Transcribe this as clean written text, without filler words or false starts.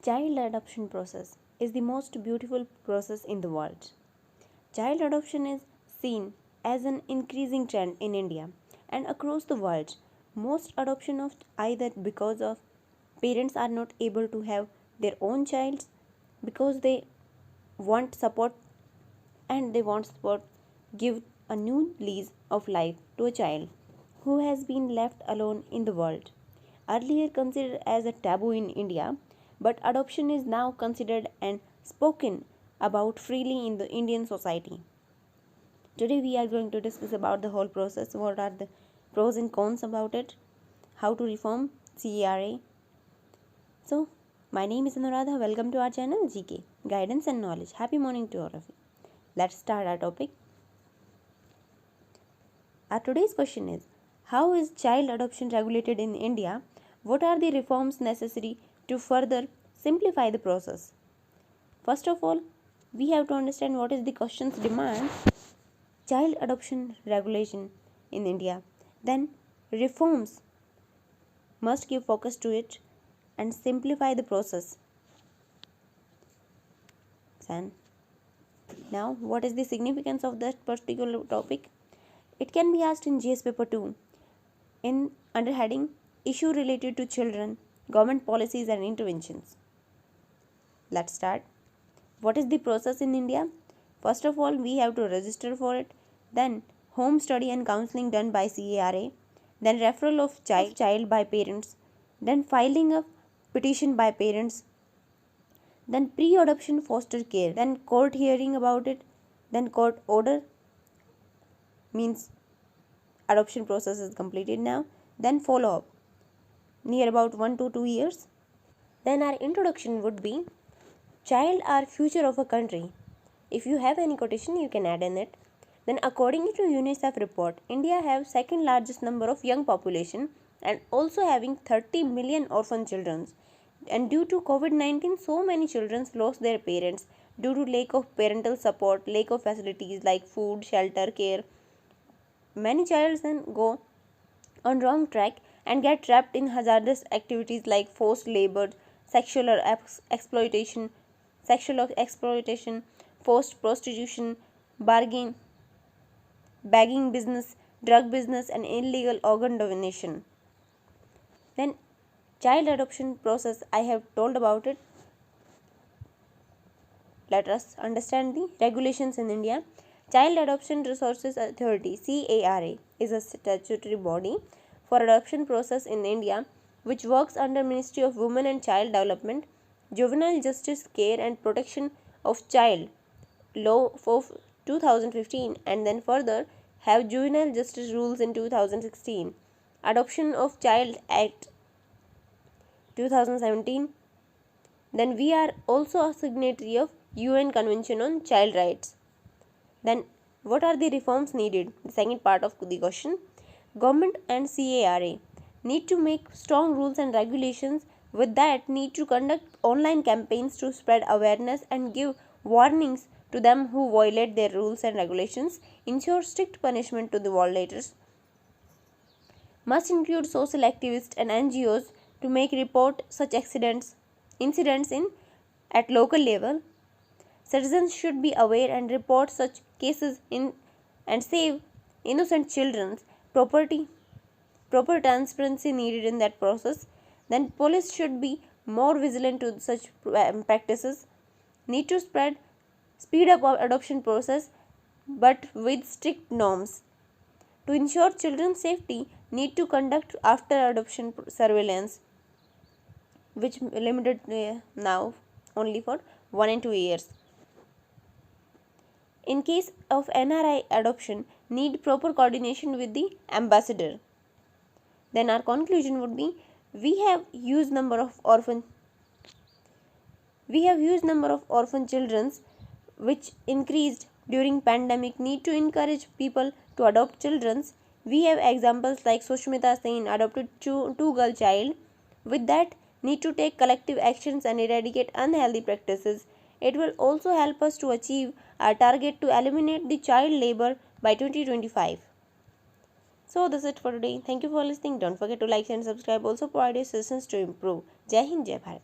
Child adoption process is the most beautiful process in the world. Child adoption is seen as an increasing trend in India and across the world. Most adoption of either because of parents are not able to have their own child because they want support and they want support give a new lease of life to a child who has been left alone in the world. Earlier considered as a taboo in India, but adoption is now considered and spoken about freely in the Indian society. Today we are going to discuss about the whole process, what are the pros and cons about it, how to reform CERA. So, my name is Anuradha. Welcome to our channel GK Guidance and Knowledge. Happy morning to all of you. Let's start our topic. Our today's question is, how is child adoption regulated in India? What are the reforms necessary to further simplify the process? First of all, we have to understand what is the question's demand. Child adoption regulation in India. Then reforms must give focus to it and simplify the process. And now, what is the significance of that particular topic? It can be asked in GS paper 2 in under heading issue related to children, government policies and interventions. Let's start. What is the process in India? First of all, we have to register for it, then home study and counseling done by CERA, then referral of child by parents, then filing of petition by parents, then pre-adoption foster care, then court hearing about it, then court order, means adoption process is completed now, then follow up near about 1 to 2 years. Then our introduction would be child are future of a country. If you have any quotation, you can add in it. Then according to UNICEF report, India have second largest number of young population and also having 30 million orphan children. And due to COVID-19, so many children lost their parents due to lack of parental support, lack of facilities like food, shelter, care. Many children then go on wrong track and get trapped in hazardous activities like forced labor, sexual exploitation, forced prostitution, bagging business, drug business and illegal organ donation. Then child adoption process, I have told about it. Let us understand the regulations in India. Child Adoption Resources Authority CARA is a statutory body for adoption process in India which works under Ministry of Women and Child Development, Juvenile Justice Care and Protection of Child Law for 2015 and then further have Juvenile Justice Rules in 2016, Adoption of Child Act 2017. Then we are also a signatory of UN Convention on Child Rights. Then what are the reforms needed? The second part of the question. Government and CARA need to make strong rules and regulations. With that, need to conduct online campaigns to spread awareness and give warnings to them who violate their rules and regulations. Ensure strict punishment to the violators. Must include social activists and NGOs to make report such incidents in at local level. Citizens should be aware and report such cases in and save innocent children's property. Proper transparency needed in that process. Then police should be more vigilant to such practices. Need to speed up our adoption process but with strict norms. To ensure children's safety, need to conduct after adoption surveillance which limited now only for 1 and 2 years. In case of NRI adoption, need proper coordination with the ambassador. Then our conclusion would be we have huge number of orphan children which increased during pandemic. Need to encourage people to adopt children. We have examples like Sushmita Sen adopted two girl child. With that, need to take collective actions and eradicate unhealthy practices. It will also help us to achieve our target to eliminate the child labor by 2025. So that's it for today. Thank you for listening. Don't forget to like and subscribe. Also provide your suggestions to improve. Jai Hind, Jai Bharat.